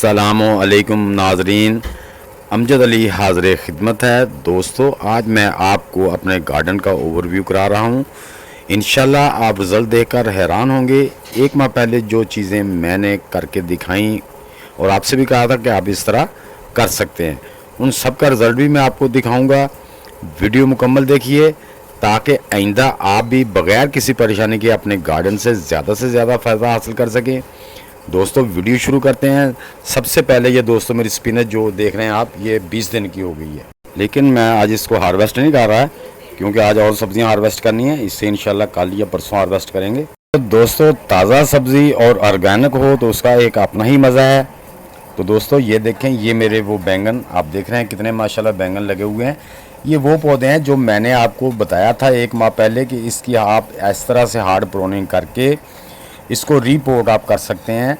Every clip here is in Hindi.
अस्सलामुअलैकुम नाजरीन, अमजद अली हाज़िर खिदमत है। दोस्तों, आज मैं आपको अपने गार्डन का ओवरव्यू करा रहा हूँ। इंशाल्लाह आप रिज़ल्ट देखकर हैरान होंगे। एक माह पहले जो चीज़ें मैंने करके दिखाई और आपसे भी कहा था कि आप इस तरह कर सकते हैं, उन सब का रिज़ल्ट भी मैं आपको दिखाऊँगा। वीडियो मुकम्मल देखिए ताकि आइंदा आप भी बग़ैर किसी परेशानी के अपने गार्डन से ज़्यादा फ़ायदा हासिल कर सकें। दोस्तों, वीडियो शुरू करते हैं। सबसे पहले ये दोस्तों मेरी स्पिनच जो देख रहे हैं आप, ये 20 दिन की हो गई है, लेकिन मैं आज इसको हार्वेस्ट नहीं कर रहा है क्योंकि आज और सब्जियां हार्वेस्ट करनी है। इससे इंशाल्लाह कल या परसों हार्वेस्ट करेंगे। तो दोस्तों, ताज़ा सब्ज़ी और ऑर्गेनिक हो तो उसका एक अपना ही मज़ा है। तो दोस्तों, ये देखें, ये मेरे वो बैंगन आप देख रहे हैं, कितने माशाल्लाह बैंगन लगे हुए हैं। ये वो पौधे हैं जो मैंने आपको बताया था एक माह पहले कि इसकी आप इस तरह से हार्ड प्रोनिंग करके इसको रीपोर्ट आप कर सकते हैं।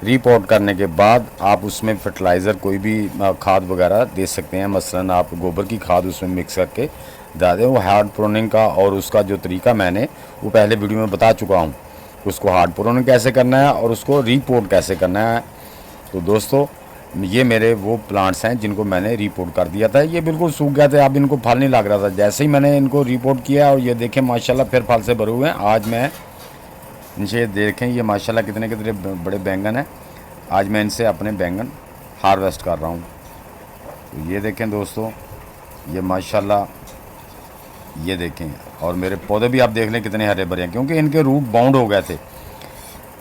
रीपोर्ट करने के बाद आप उसमें फर्टिलाइज़र कोई भी खाद वगैरह दे सकते हैं। मसलन आप गोबर की खाद उसमें मिक्स करके डाल दें। वो हार्ड प्रोनिंग का और उसका जो तरीका मैंने वो पहले वीडियो में बता चुका हूँ, उसको हार्ड प्रोनिंग कैसे करना है और उसको रीपोर्ट कैसे करना है। तो दोस्तों, ये मेरे वो प्लांट्स हैं जिनको मैंने रिपोर्ट कर दिया था। ये बिल्कुल सूख गए थे, अब इनको फल नहीं लग रहा था। जैसे ही मैंने इनको रिपोर्ट किया और ये देखें माशाल्लाह फिर फल से भरे हुए हैं। आज मैं इनसे देखें, ये माशाल्लाह कितने कितने बड़े बैंगन हैं। आज मैं इनसे अपने बैंगन हार्वेस्ट कर रहा हूँ। तो ये देखें दोस्तों, ये माशाल्लाह ये देखें, और मेरे पौधे भी आप देख लें कितने हरे भरे हैं, क्योंकि इनके रूट बाउंड हो गए थे,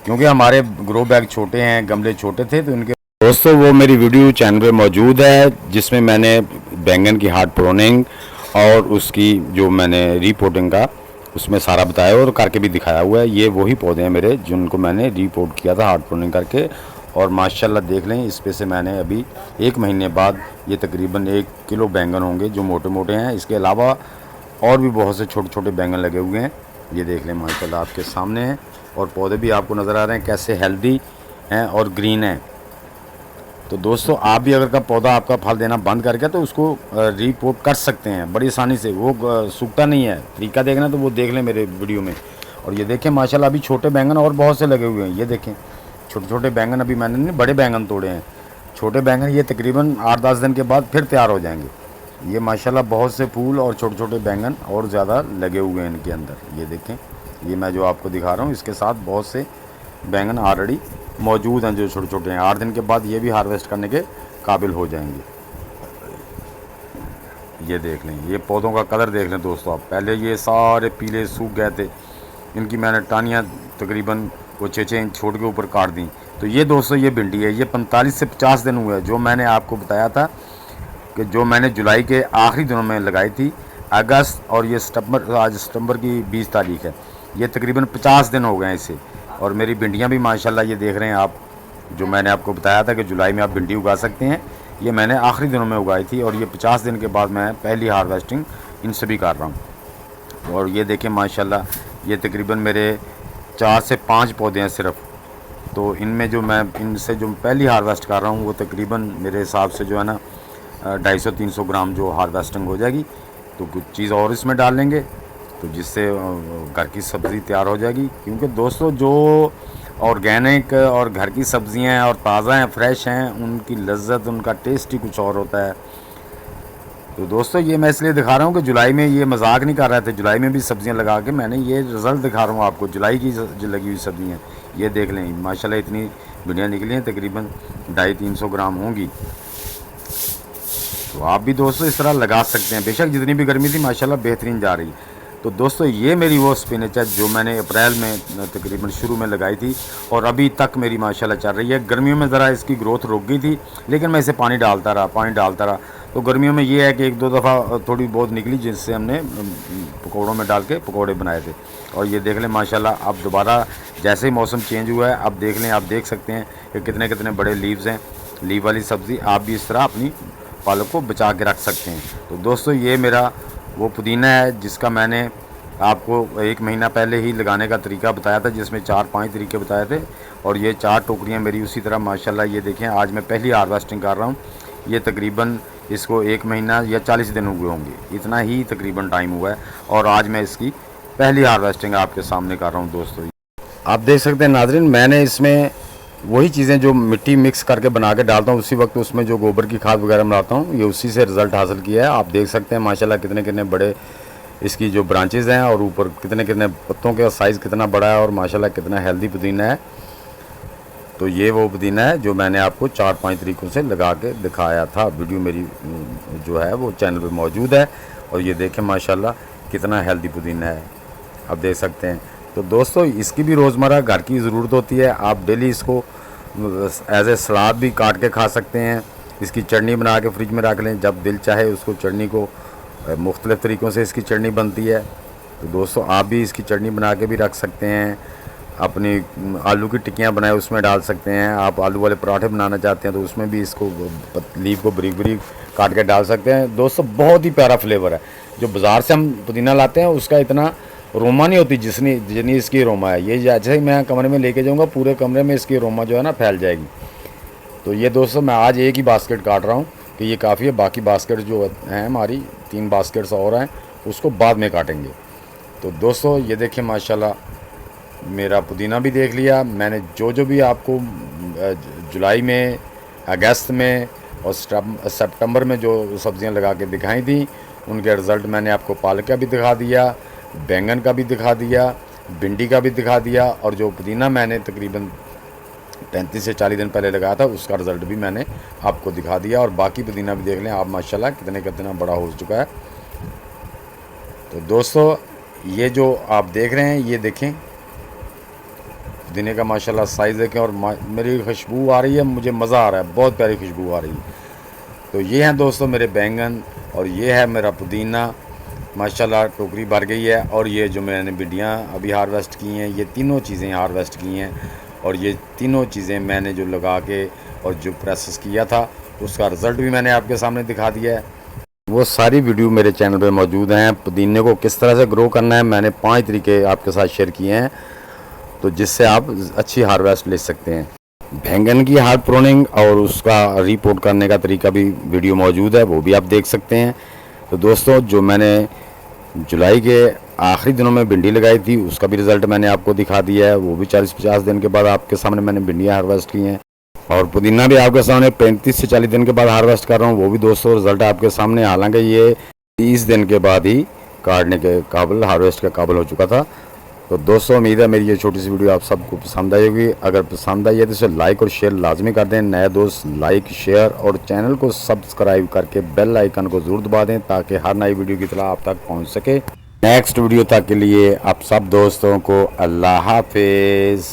क्योंकि हमारे ग्रो बैग छोटे हैं, गमले छोटे थे। तो इनके दोस्तों, वो मेरी वीडियो चैनल पे मौजूद है जिसमें मैंने बैंगन की हार्ड प्रोनिंग और उसकी जो मैंने रिपोर्टिंग का उसमें सारा बताया और करके भी दिखाया हुआ है। ये वही पौधे हैं मेरे जिनको मैंने रिपोर्ट किया था हार्ड प्रोनिंग करके। और माशाल्लाह देख लें, इस पे से मैंने अभी 1 महीने बाद ये तकरीबन 1 किलो बैंगन होंगे जो मोटे मोटे हैं। इसके अलावा और भी बहुत से छोटे छोटे बैंगन लगे हुए हैं। ये देख लें माशाल्लाह आपके सामने हैं, और पौधे भी आपको नज़र आ रहे हैं कैसे हेल्दी हैं और ग्रीन हैं। तो दोस्तों, आप भी अगर का पौधा आपका फल देना बंद करके तो उसको रिपोर्ट कर सकते हैं बड़ी आसानी से। वो सूखता नहीं है। तरीका देखना तो वो देख लें मेरे वीडियो में। और ये देखें माशाल्लाह अभी छोटे बैंगन और बहुत से लगे हुए हैं। ये देखें छोटे छोटे बैंगन, अभी मैंने नहीं बड़े बैंगन तोड़े हैं। छोटे बैंगन ये तकरीबन 8-10 दिन के बाद फिर तैयार हो जाएंगे। ये माशाल्लाह बहुत से फूल और छोटे छोटे बैंगन और ज़्यादा लगे हुए हैं इनके अंदर। ये देखें, ये मैं जो आपको दिखा रहा हूँ इसके साथ बहुत से बैंगन ऑलरेडी मौजूद हैं जो छोटे छोटे हैं। 8 दिन के बाद ये भी हार्वेस्ट करने के काबिल हो जाएंगे। ये देख लें, ये पौधों का कलर देख लें दोस्तों आप। पहले ये सारे पीले सूख गए थे, इनकी मैंने टानियाँ तकरीबन वो 6-6 इंच छोड़ के ऊपर काट दी। तो ये दोस्तों, ये भिंडी है। ये 45 से 50 दिन हुए हैं जो मैंने आपको बताया था कि जो मैंने जुलाई के आखिरी दिनों में लगाई थी, अगस्त, और ये सितंबर, आज सितंबर की 20 तारीख है। ये तकरीबन 50 दिन हो गए हैं इसे। और मेरी भिंडियाँ भी माशाल्लाह ये देख रहे हैं आप, जो मैंने आपको बताया था कि जुलाई में आप भिंडी उगा सकते हैं, ये मैंने आखिरी दिनों में उगाई थी। और ये 50 दिन के बाद मैं पहली हार्वेस्टिंग इनसे भी कर रहा हूँ। और ये देखें माशाल्लाह, ये तकरीबन मेरे 4 से 5 पौधे हैं सिर्फ। तो इनमें जो मैं इनसे जो पहली हार्वेस्ट कर रहा हूँ वो तकरीबन मेरे हिसाब से जो है ना 250-300 ग्राम जो हार्वेस्टिंग हो जाएगी। तो कुछ चीज़ और इसमें डाल लेंगे तो जिससे घर की सब्ज़ी तैयार हो जाएगी। क्योंकि दोस्तों, जो ऑर्गेनिक और घर की सब्ज़ियाँ हैं और ताज़ा हैं, फ्रेश हैं, उनकी लज्जत, उनका टेस्ट ही कुछ और होता है। तो दोस्तों, ये मैं इसलिए दिखा रहा हूँ कि जुलाई में ये मजाक नहीं कर रहे थे, जुलाई में भी सब्ज़ियाँ लगा के मैंने ये रिज़ल्ट दिखा रहा हूँ आपको। जुलाई की जो लगी हुई सब्ज़ियाँ ये देख लें माशाल्लाह, इतनी भिंडियाँ निकली हैं, तकरीबन 250-300 ग्राम होंगी। तो आप भी दोस्तों इस तरह लगा सकते हैं। बेशक जितनी भी गर्मी थी माशाल्लाह बेहतरीन जा रही है। तो दोस्तों, ये मेरी वो स्पिनच है जो मैंने अप्रैल में तकरीबन शुरू में लगाई थी और अभी तक मेरी माशाल्लाह चल रही है। गर्मियों में ज़रा इसकी ग्रोथ रुक गई थी, लेकिन मैं इसे पानी डालता रहा। तो गर्मियों में ये है कि 1-2 दफ़ा थोड़ी बहुत निकली, जिससे हमने पकौड़ों में डाल के पकौड़े बनाए थे। और ये देख लें माशाल्लाह, अब दोबारा जैसे ही मौसम चेंज हुआ है, अब देख लें, आप देख सकते हैं कि कितने कितने बड़े लीव्स हैं। लीव वाली सब्ज़ी आप भी इस तरह अपनी पालक को बचा के रख सकते हैं। तो दोस्तों, ये मेरा वो पुदीना है जिसका मैंने आपको 1 महीना पहले ही लगाने का तरीका बताया था, जिसमें 4-5 तरीके बताए थे। और ये 4 टोकरियाँ मेरी उसी तरह माशाल्लाह ये देखें, आज मैं पहली हार्वेस्टिंग कर रहा हूँ। ये तकरीबन इसको 1 महीना या 40 दिन हुए होंगे, इतना ही तकरीबन टाइम हुआ है। और आज मैं इसकी पहली हार्वेस्टिंग आपके सामने कर रहा हूँ। दोस्तों, आप देख सकते हैं नाज़रीन, मैंने इसमें वही चीज़ें जो मिट्टी मिक्स करके बना के डालता हूँ उसी वक्त उसमें जो गोबर की खाद वगैरह मिलाता हूँ, ये उसी से रिज़ल्ट हासिल किया है। आप देख सकते हैं माशाल्लाह कितने कितने बड़े इसकी जो ब्रांचेज़ हैं और ऊपर कितने कितने पत्तों का साइज़ कितना बड़ा है और माशाल्लाह कितना हेल्दी पुदीना है। तो ये वो पुदीना है जो मैंने आपको 4-5 तरीक़ों से लगा के दिखाया था। वीडियो मेरी जो है वो चैनल पे मौजूद है और ये देखें माशाल्लाह कितना हेल्दी पुदीना है, आप देख सकते हैं। तो दोस्तों इसकी भी रोज़मर्रा घर की ज़रूरत होती है। आप डेली इसको एज ए सलाद भी काट के खा सकते हैं। इसकी चटनी बना के फ्रिज में रख लें, जब दिल चाहे उसको चटनी को मुख्तलिफ़ तरीक़ों से इसकी चटनी बनती है। तो दोस्तों आप भी इसकी चटनी बना के भी रख सकते हैं। अपनी आलू की टिक्कियाँ बनाए उसमें डाल सकते हैं। आप आलू वाले पराठे बनाना चाहते हैं तो उसमें भी इसको लीफ को बारीक बारीक काट के डाल सकते हैं। दोस्तों बहुत ही प्यारा फ्लेवर है। जो बाज़ार से हम पुदीना लाते हैं उसका इतना रोमा नहीं होती जितनी इसकी रोमा है। ये जैसे ही मैं कमरे में लेके जाऊंगा पूरे कमरे में इसकी रोमा जो है ना फैल जाएगी। तो ये दोस्तों मैं आज एक ही बास्केट काट रहा हूँ कि ये काफ़ी है। बाकी बास्केट जो हैं हमारी 3 बास्केट्स और हैं उसको बाद में काटेंगे। तो दोस्तों ये देखिए माशाल्लाह मेरा पुदीना भी देख लिया मैंने। जो भी आपको जुलाई में, अगस्त में और सितंबर में जो सब्ज़ियाँ लगा के दिखाई थी उनके रिज़ल्ट मैंने आपको पालक का भी दिखा दिया, बैंगन का भी दिखा दिया, भिंडी का भी दिखा दिया और जो पुदीना मैंने तकरीबन 35 से 40 दिन पहले लगाया था उसका रिज़ल्ट भी मैंने आपको दिखा दिया। और बाकी पुदीना भी देख लें आप माशाल्लाह कितना बड़ा हो चुका है। तो दोस्तों ये जो आप देख रहे हैं ये देखें पुदीने का माशाल्लाह साइज़ देखें और मेरी खुशबू आ रही है, मुझे मज़ा आ रहा है, बहुत प्यारी खुशबू आ रही है। तो ये हैं दोस्तों मेरे बैंगन और ये है मेरा पुदीना। माशाल्लाह टोकरी भर गई है। और ये जो मैंने भिंडियाँ अभी हार्वेस्ट की हैं ये तीनों चीज़ें हार्वेस्ट की हैं और ये तीनों चीज़ें मैंने जो लगा के और जो प्रोसेस किया था उसका रिज़ल्ट भी मैंने आपके सामने दिखा दिया है। वो सारी वीडियो मेरे चैनल पे मौजूद हैं। पुदीने को किस तरह से ग्रो करना है मैंने 5 तरीके आपके साथ शेयर किए हैं, तो जिससे आप अच्छी हार्वेस्ट ले सकते हैं। बैंगन की हार्ड प्रोनिंग और उसका रिपोर्ट करने का तरीका भी वीडियो मौजूद है, वो भी आप देख सकते हैं। तो दोस्तों जो मैंने जुलाई के आखिरी दिनों में भिंडी लगाई थी उसका भी रिज़ल्ट मैंने आपको दिखा दिया है। वो भी 40-50 दिन के बाद आपके सामने मैंने भिंडियाँ हार्वेस्ट की हैं। और पुदीना भी आपके सामने 35 से 40 दिन के बाद हार्वेस्ट कर रहा हूँ, वो भी दोस्तों रिज़ल्ट आपके सामने। हालांकि ये 30 दिन के बाद ही काटने के काबिल, हार्वेस्ट के काबिल हो चुका था। तो दोस्तों उम्मीद है मेरी ये छोटी सी वीडियो आप सबको पसंद आई होगी। अगर पसंद आई है तो इसे लाइक और शेयर लाजमी कर दें। नए दोस्त लाइक, शेयर और चैनल को सब्सक्राइब करके बेल आइकन को ज़रूर दबा दें ताकि हर नई वीडियो की इत्तला आप तक पहुंच सके। नेक्स्ट वीडियो तक के लिए आप सब दोस्तों को अल्लाह हाफिज़।